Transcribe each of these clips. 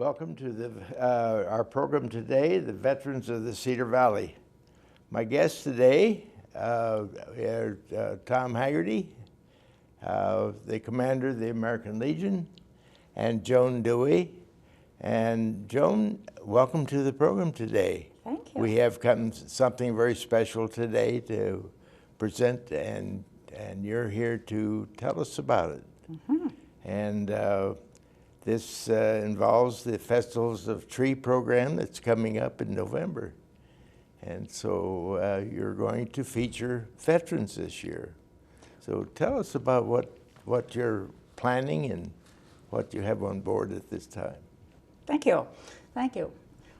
Welcome to our program today, the Veterans of the Cedar Valley. My guests today are Tom Haggerty, the commander of the American Legion, and Joan Dewey. And Joan, welcome to the program today. Thank you. We have something very special today to present, and you're here to tell us about it. Mm-hmm. And this involves the Festivals of Tree program that's coming up in November. And so you're going to feature veterans this year. So tell us about what you're planning and what you have on board at this time. Thank you. Thank you.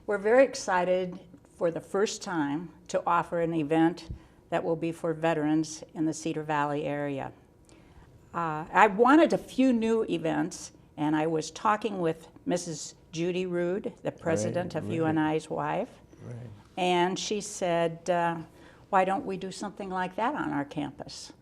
We're very excited for the first time to offer an event that will be for veterans in the Cedar Valley area. I wanted a few new events, and I was talking with Mrs. Judy Rude, the president of UNI's wife, and she said, why don't we do something like that on our campus?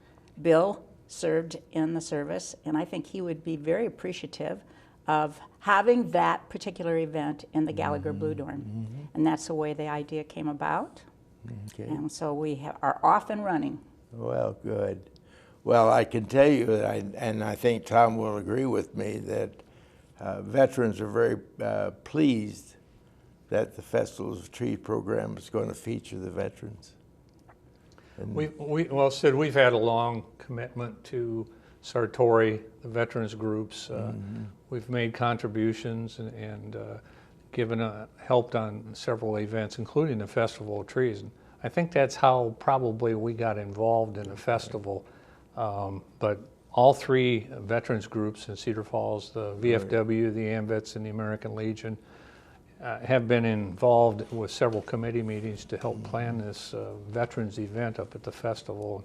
Bill served in the service, and I think he would be very appreciative of having that particular event in the Gallagher Blue Dorm. And that's the way the idea came about. Okay. And so we are off and running. Well, good. Well, I can tell you, and I think Tom will agree with me, that veterans are very pleased that the Festivals of Tree program is going to feature the veterans. And Well, Sid, we've had a long commitment to Sartori, the veterans groups. We've made contributions and helped on several events, including the Festival of Trees. And I think that's how probably we got involved in the festival. But all three veterans groups in Cedar Falls, the VFW, the AMVETS, and the American Legion, have been involved with several committee meetings to help plan this veterans event up at the festival.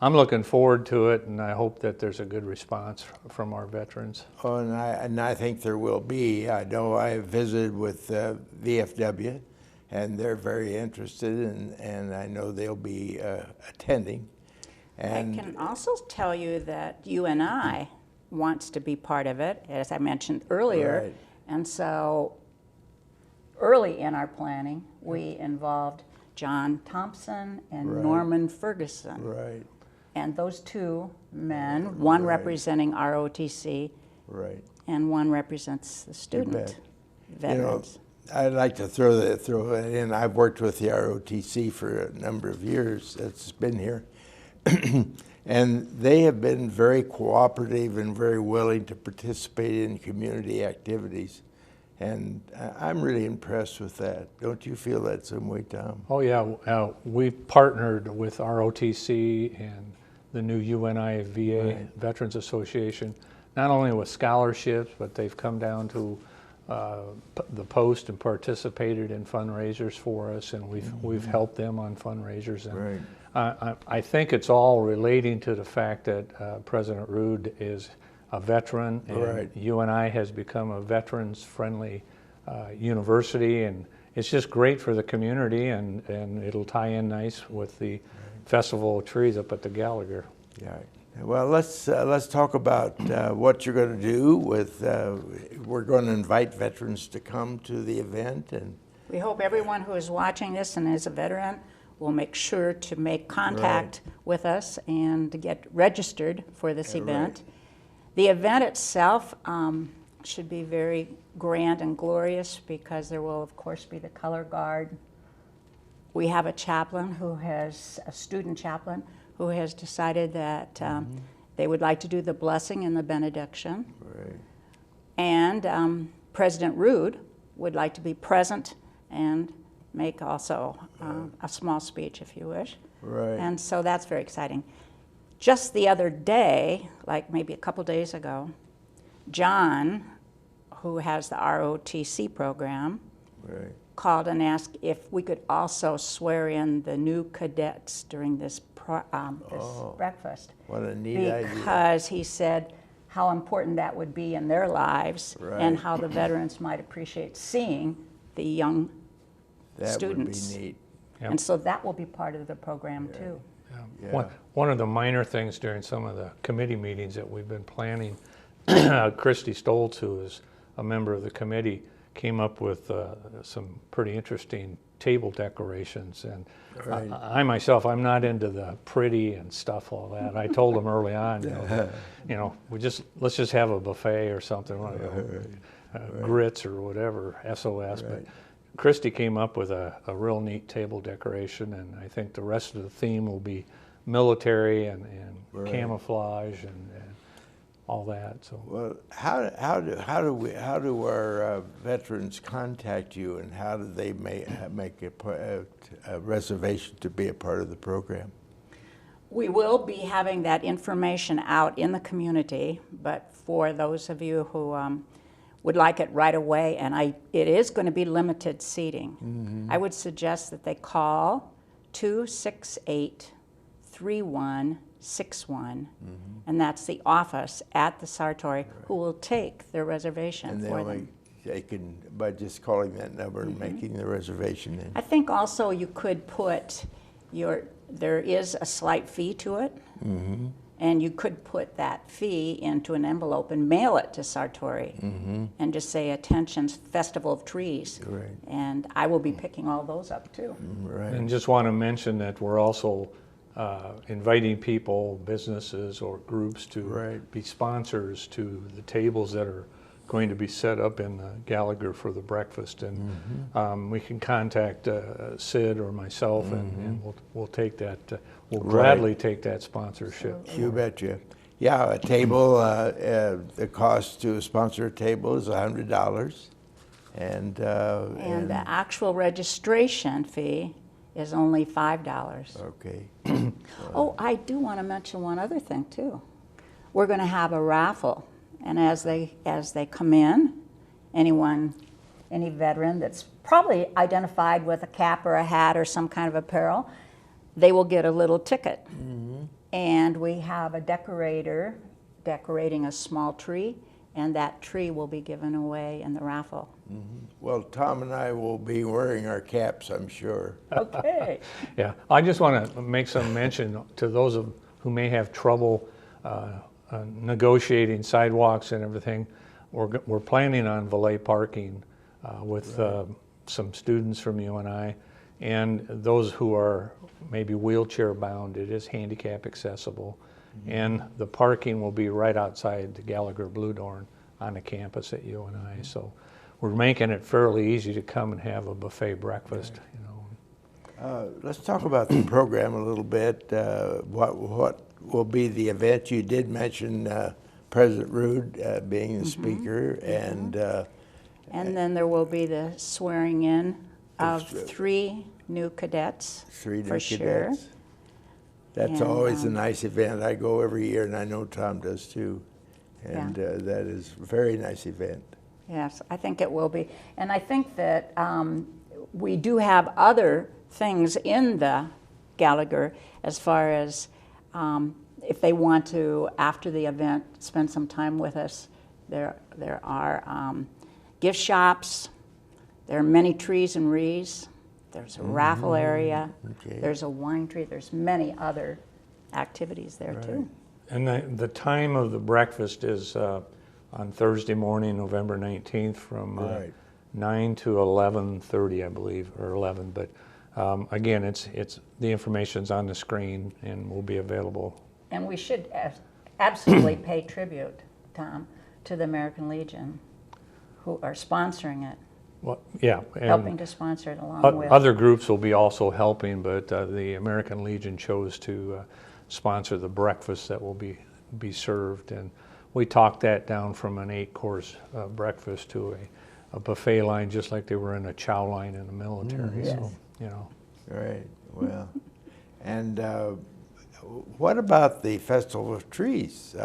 I'm looking forward to it, and I hope that there's a good response from our veterans. Oh, and I think there will be. I know I have visited with VFW, and they're very interested, and I know they'll be attending. And I can also tell you that UNI wants to be part of it, as I mentioned earlier. Right. And so early in our planning, we involved John Thompson and Norman Ferguson. Right. And those two men, one representing ROTC, and one represents the student veterans. You know, I'd like to throw that in. I've worked with the ROTC for a number of years. It's been here. And they have been very cooperative and very willing to participate in community activities. And I'm really impressed with that. Don't you feel that some way, Tom? Oh yeah, we've partnered with ROTC and the new UNI VA Veterans Association, not only with scholarships, but they've come down to the post and participated in fundraisers for us, and we've helped them on fundraisers. And I think it's all relating to the fact that President Rude is a veteran, and UNI has become a veterans-friendly university, and it's just great for the community, and it'll tie in nice with the Festival of Trees up at the Gallagher. Yeah. Well, let's talk about what you're going to do with. We're going to invite veterans to come to the event, and we hope everyone who is watching this and is a veteran will make sure to make contact with us and to get registered for this event. The event itself should be very grand and glorious because there will, of course, be the color guard. We have a chaplain a student chaplain, who has decided that they would like to do the blessing and the benediction. And President Rude would like to be present and make also a small speech, if you wish. And so that's very exciting. Just the other day, like maybe a couple days ago, John, who has the ROTC program, called and asked if we could also swear in the new cadets during this breakfast. What a neat idea. Because he said how important that would be in their lives and how the veterans might appreciate seeing the young students. That would be neat. And so that will be part of the program too. One of the minor things during some of the committee meetings that we've been planning, Christy Stoltz, who is a member of the committee, came up with some pretty interesting table decorations. And Right. I myself, I'm not into the pretty and stuff, all that. I told them early on, let's just have a buffet or something, grits or whatever, SOS. Right. But Christy came up with a real neat table decoration, and I think the rest of the theme will be military and Right. camouflage and all that. So Well, how do our veterans contact you, and how do they make a reservation to be a part of the program? We will be having that information out in the community, but for those of you who would like it right away, and it is going to be limited seating, I would suggest that they call 268-3161, and that's the office at the Sartori, who will take their reservation And for them. they can, by just calling that number and making the reservation. I think also you could put there is a slight fee to it, and you could put that fee into an envelope and mail it to Sartori, and just say, "Attention, Festival of Trees." Right. And I will be picking all those up too. Right. And just want to mention that we're also inviting people, businesses or groups to Right. be sponsors to the tables that are going to be set up in Gallagher for the breakfast. And we can contact Sid or myself, and we'll take that. We'll gladly take that sponsorship. You betcha. Yeah, a table, the cost to sponsor a table is $100. And And the actual registration fee is only $5. okay. Oh, I do want to mention one other thing too. We're going to have a raffle, and as they come in, any veteran that's probably identified with a cap or a hat or some kind of apparel, they will get a little ticket. And we have a decorator decorating a small tree, and that tree will be given away in the raffle. Well, Tom and I will be wearing our caps, I'm sure. Okay. Yeah, I just want to make some mention to those who may have trouble negotiating sidewalks and everything. We're planning on valet parking with some students from UNI, and those who are maybe wheelchair bound. It is handicap accessible, and the parking will be right outside the Gallagher Blue Dorn on the campus at UNI. So we're making it fairly easy to come and have a buffet breakfast. Let's talk about the program a little bit. What will be the event? You did mention President Rude being the speaker, and then there will be the swearing in of 3 new cadets. 3 new for sure. cadets. That's And, always a nice event. I go every year, and I know Tom does too. And that is a very nice event. Yes, I think it will be. And I think that we do have other things in the Gallagher as far as if they want to, after the event, spend some time with us. There are gift shops, there are many trees and wreaths, there's a raffle area, there's a wine tree, there's many other activities there too. And the time of the breakfast is on Thursday morning, November 19th, from 9 to 11:30, I believe, or 11. But again, it's the information's on the screen and will be available. And we should absolutely pay tribute, Tom, to the American Legion, who are sponsoring it, Well, yeah, helping to sponsor it along with. Other groups will be also helping, but the American Legion chose to sponsor the breakfast that will be served, and we talked that down from an 8-course breakfast to a buffet line, just like they were in a chow line in the military. So, Right. Well, and what about the Festival of Trees?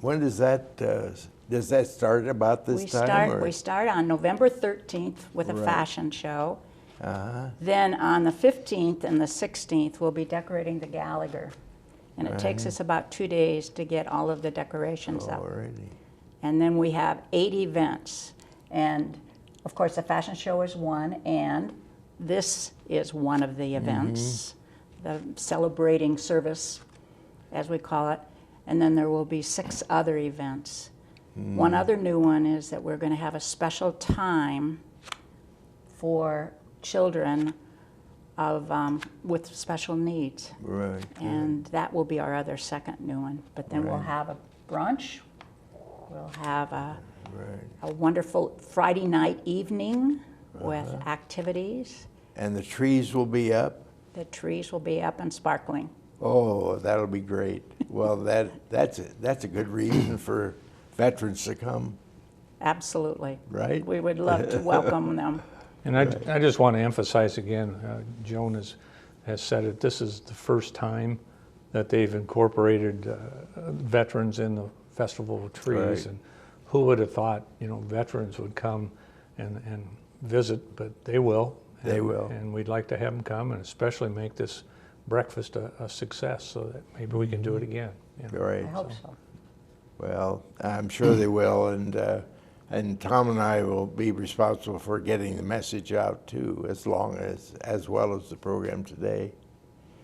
When does that start about this time? We start on November 13th with a fashion show. Uh-huh. Then on the 15th and the 16th, we'll be decorating the Gallagher. And it takes us about 2 days to get all of the decorations up. Alrighty. And then we have 8 events. And of course, the fashion show is one, and this is one of the events, the celebrating service, as we call it. And then there will be 6 other events. One other new one is that we're going to have a special time for children of with special needs, Right. and that will be our other second new one. But then we'll Right. have a brunch. We'll have Right. a wonderful Friday night evening with activities. And the trees will be up? The trees will be up and sparkling. Oh, that'll be great. Well, that's a good reason for veterans to come, Absolutely. right? We would love to welcome them. And I just want to emphasize again, Joan has said it, this is the first time that they've incorporated veterans in the Festival of Trees. Right. And who would have thought, veterans would come and visit, but they will. They And- will. And we'd like to have them come and especially make this breakfast a success so that maybe we can do it again. Right. I hope so. Well, I'm sure they will, and Tom and I will be responsible for getting the message out too, as well as the program today.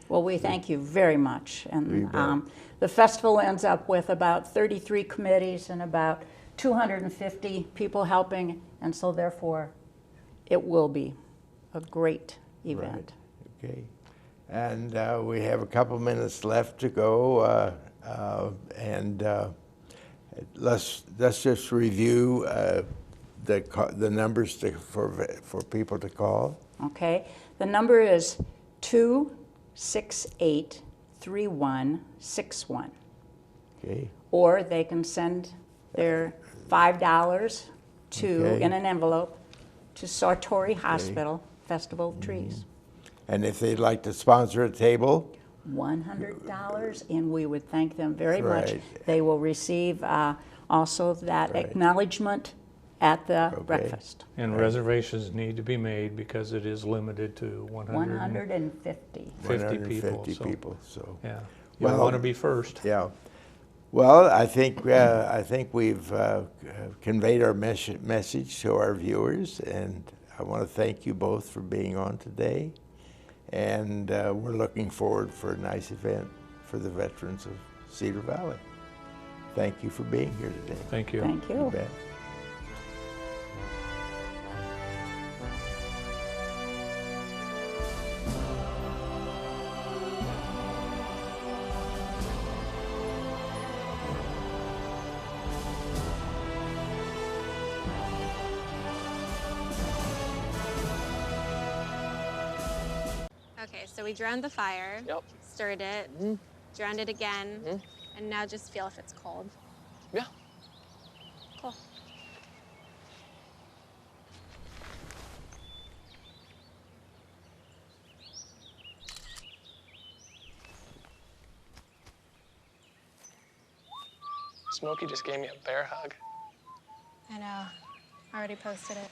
Well, we thank you very much. You And bet. the festival ends up with about 33 committees and about 250 people helping, and so therefore it will be a great event. Right. Okay. And we have a couple minutes left to go, and let's just review the numbers for people to call. Okay? The number is 268-3161. Okay. Or they can send their $5 Okay. in an envelope to Sartori Hospital, Festival of Trees. And if they'd like to sponsor a table, $100, and we would thank them very much. Right. They will receive also that Right. acknowledgement at the Okay. breakfast. And reservations need to be made because it is limited to 150. 150 so- people. So Yeah, you'll Well- want to be first. yeah. Well, I think we've conveyed our message to our viewers, and I want to thank you both for being on today. And we're looking forward for a nice event for the veterans of Cedar Valley. Thank you for being here today. Thank you. Thank You you. bet. Okay, so we drowned the fire, Yep. stirred it, drowned it again, and now just feel if it's cold. Yeah. Cool. Smokey just gave me a bear hug. I know. Already posted it.